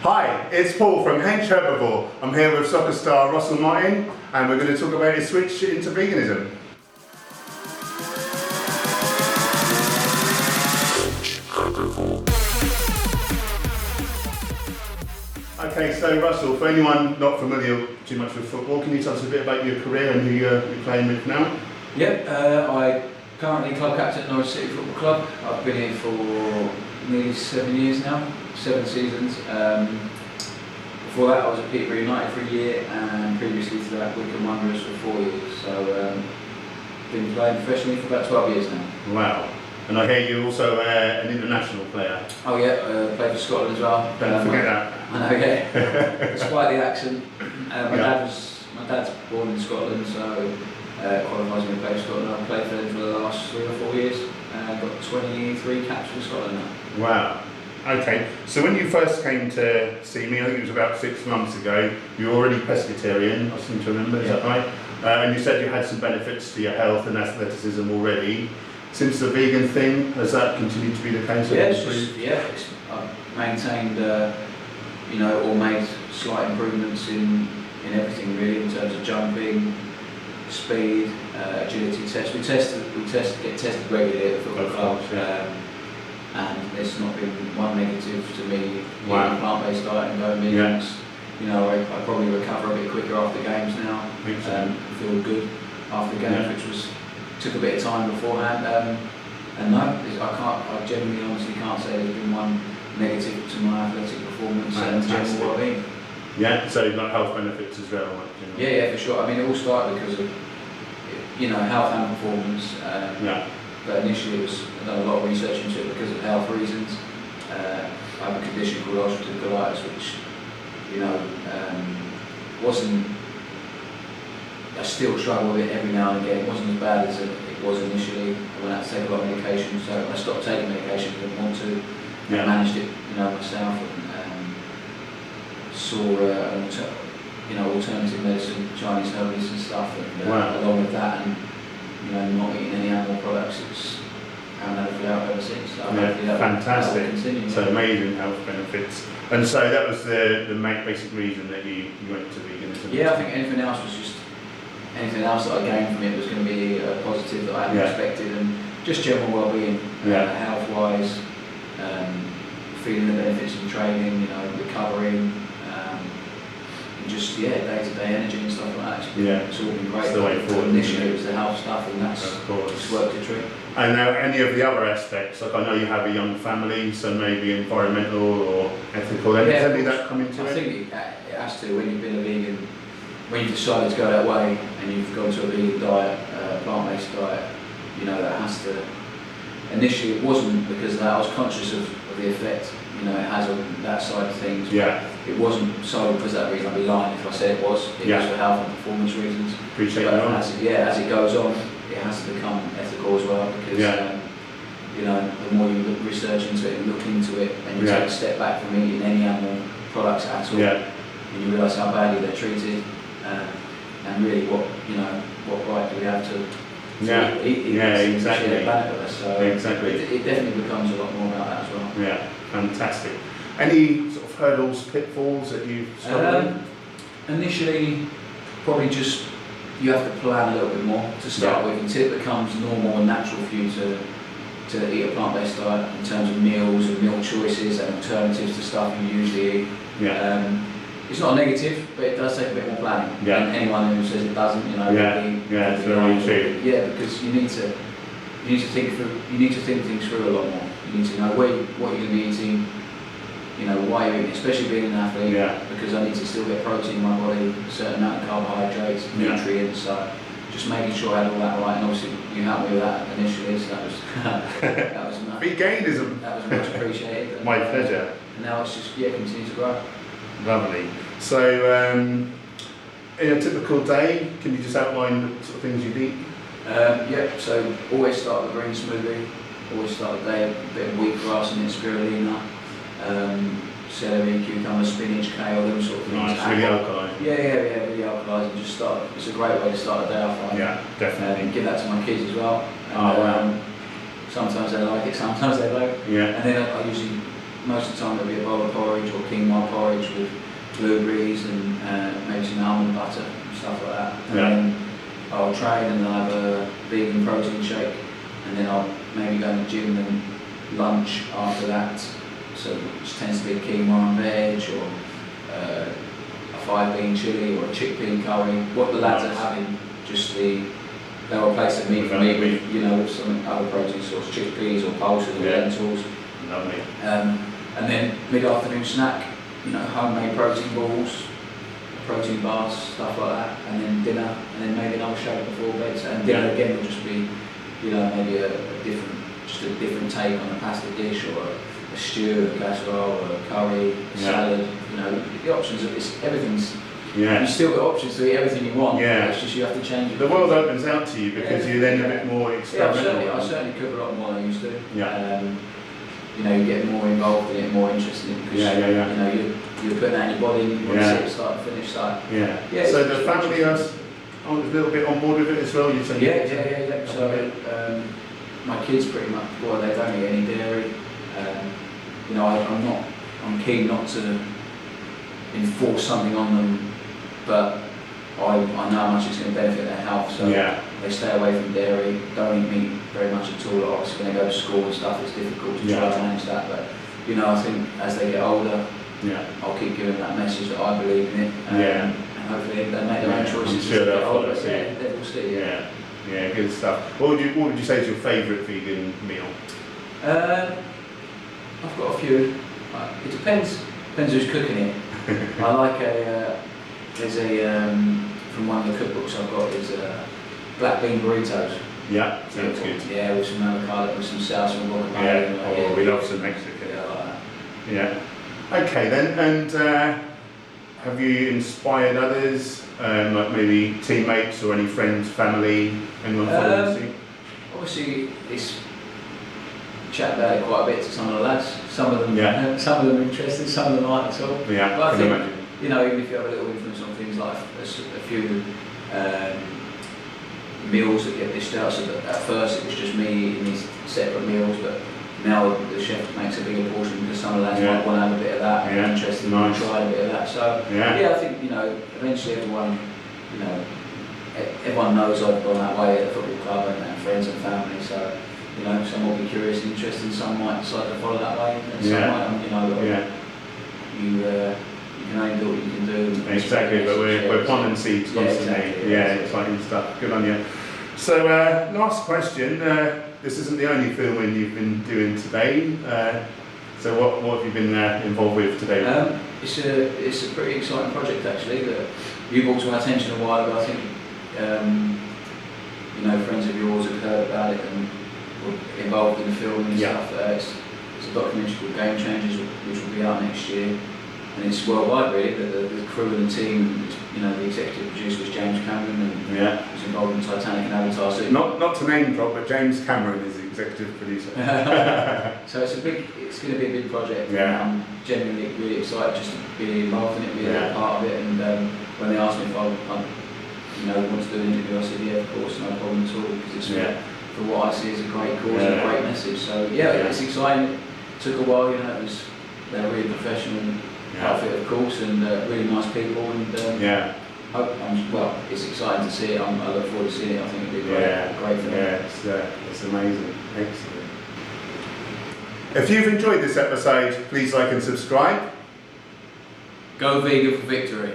Hi, it's Paul from Hench Herbivore. I'm here with soccer star Russell Martin and we're going to talk about his switch into veganism. Okay, so Russell, for anyone not familiar too much with football, can you tell us a bit about your career and who you're playing with now? Yep, I currently club captain at Norwich City Football Club. I've been here for nearly 7 years now, 7 seasons. Before that I was at Peterborough United for a year and previously to that Wycombe Wanderers for 4 years. So been playing professionally for about 12 years now. Wow. And I hear you're also an international player. Oh yeah, played for Scotland as well. Don't forget that. I know, yeah. Despite the accent. My dad's born in Scotland, so qualifies me to play for Scotland. I've played for them for the last 3 or 4 years. Got 23 caps for Scotland now. Wow. Okay, so when you first came to see me, I think it was about 6 months ago, you were already pescatarian, I seem to remember, is that right? And you said you had some benefits to your health and athleticism already. Since the vegan thing, has that continued to be the case? I've maintained, or made slight improvements in everything really, in terms of jumping, speed, agility tests. We get tested regularly at the football club. And there's not been one negative to me eating a plant-based diet and going vegan. I probably recover a bit quicker after games now. Feel good after games, which took a bit of time beforehand. And no, I genuinely honestly can't say there's been one negative to my athletic performance and general well-being. Yeah, so like health benefits as well. Yeah, for sure. I mean, it all started because of health and performance. But initially I've done a lot of research into it because of health reasons. I have a condition called ulcerative colitis, which wasn't. I still struggle with it every now and again. It wasn't as bad as it was initially. I went out to take a lot of medication, so I stopped taking medication because I didn't want to. I managed it, myself, and saw alternative medicine, Chinese herbalists and stuff, and along with that, and not eating any animal products, I haven't had a feel ever since. So fantastic. So amazing health benefits. And so that was the basic reason that you went to veganism? Yeah, I think anything else that I gained from it was going to be a positive that I hadn't expected, and just general well-being, health-wise, feeling the benefits of training, recovering, and just day-to-day energy and stuff like that. It's all been great. It's the way forward. Initially it was the health stuff, and that's just worked a treat. And now any of the other aspects, like I know you have a young family, so maybe environmental or ethical, does any of that come into it? I think it has to, when you've been a vegan, when you've decided to go that way and you've gone to a vegan diet, plant-based diet, that has to. Initially it wasn't because of that. I was conscious of the effect it has on that side of things. It wasn't solely because of that reason. I'd be lying if I said it was. It was for health and performance reasons. Appreciate that. As it goes on, it has to become ethical as well, because the more you research into it and look into it, and you take a step back from eating any animal products at all, and you realise how badly they're treated, and really what right do we have to eat exactly. So it definitely becomes a lot more about that as well. Yeah, fantastic. Any sort of hurdles, pitfalls that you've struggled with? Initially, probably just you have to plan a little bit more to start with until it becomes normal and natural for you to eat a plant-based diet in terms of meals and meal choices and alternatives to stuff you usually eat. It's not a negative, but it does take a bit more planning. And anyone who says it doesn't, it's very true. Because you need to think things through a lot more. You need to know what you're going to be eating, why you're eating, especially being an athlete, because I need to still get protein in my body, a certain amount of carbohydrates, nutrients, so just making sure I had all that right, and obviously you helped me with that initially, so that was much. Veganism. That was much appreciated. My pleasure. And now it's just, continue to grow. Lovely. So, in a typical day, can you just outline the sort of things you eat? So always start with a green smoothie, always start the day with a bit of wheatgrass and then spirulina, celery, cucumber, spinach, kale, them sort of things. Nice, really alkaline. Really alkalised, and just start. It's a great way to start the day off. Definitely. Give that to my kids as well. And, sometimes they like it, sometimes they don't. And then I usually, most of the time, there'll be a bowl of porridge or quinoa porridge blueberries and maybe some almond butter and stuff like that. And Yeah. then I'll train and I'll have a vegan protein shake, and then I'll maybe go to the gym and lunch after that. So which tends to be quinoa and veg, or a 5-bean chili or a chickpea curry. What the lads are having, they'll replace the meat for me with, you know, with some other protein source, chickpeas or pulses or lentils. Lovely. And then mid-afternoon snack, you know, homemade protein balls, protein bars, stuff like that. And then dinner, and then maybe another shake before bed. And dinner again will just be, you know, maybe a different take on a pasta dish, or a stew, a casserole, or a curry, a salad. You know, the options of this, everything's. You've still got options to eat everything you want. It's just you have to change it. The world opens out to you because you're then a bit more experimental. I certainly cook a lot more than I used to. Yeah. You know, you get more involved in it, more interested in it, because you know, you're putting that in your body, and you want to see it start to finish. So the family is a little bit on board with it as well, you say? Yeah. So my kids pretty much, well, they don't eat any dairy. You know, I'm keen not to enforce something on them, but I know how much it's going to benefit their health, so they stay away from dairy, don't eat meat very much at all. Obviously when they go to school and stuff, it's difficult to try and manage that, but you know, I think as they get older, I'll keep giving that message that I believe in it, and hopefully they make their own choices. I'm sure they'll follow it. They will see. Yeah, good stuff. What would you say is your favourite vegan meal? I've got a few. It depends who's cooking it. I like there's from one of the cookbooks I've got is black bean burritos. Yeah, sounds good. Yeah, with some avocado, with some salsa and guacamole. We love some Mexican. Yeah, I like that. Yeah. Okay then, and have you inspired others, like maybe teammates or any friends, family, anyone following you? Obviously, it's chat about it quite a bit to some of the lads. Some of them are interested, some of them aren't at all. Yeah, but I think, imagine. you know, even if you have a little influence on things like a few meals that get dished out, so that at first it was just me eating these separate meals, but now the chef makes a bigger portion because some of the lads might want to have a bit of that, and interested in trying a bit of that. So I think, you know, eventually everyone knows I've gone that way at the football club, and friends and family. So you know, some will be curious and interested, some might decide to follow that way, and some might, you know, you can only do what you can do. Exactly, but we're planting seeds constantly. Yeah, exciting stuff. Good on you. So, last question. This isn't the only filming you've been doing today. So, what have you been involved with today? It's a pretty exciting project actually that you brought to my attention a while ago. I think you know, friends of yours have heard about it and were involved in the film and stuff. It's a documentary called Game Changers, which will be out next year. And it's worldwide really, the crew and the team, you know, the executive producer was James Cameron, and was involved in Titanic and Avatar. So not to name drop, but James Cameron is the executive producer. So it's going to be a big project. Yeah. I'm genuinely really excited just to be involved in it, be a part of it. And when they asked me if I you know, want to do an interview, I said yeah, of course, no problem at all, because it's for what I see as a great cause and a great message. So it's exciting. It took a while, you know, they're really professional outfit, of course, and really nice people, and it's exciting to see it. I look forward to seeing it. I think it'll be great for them. It's amazing. Excellent. If you've enjoyed this episode, please like and subscribe. Go vegan for victory.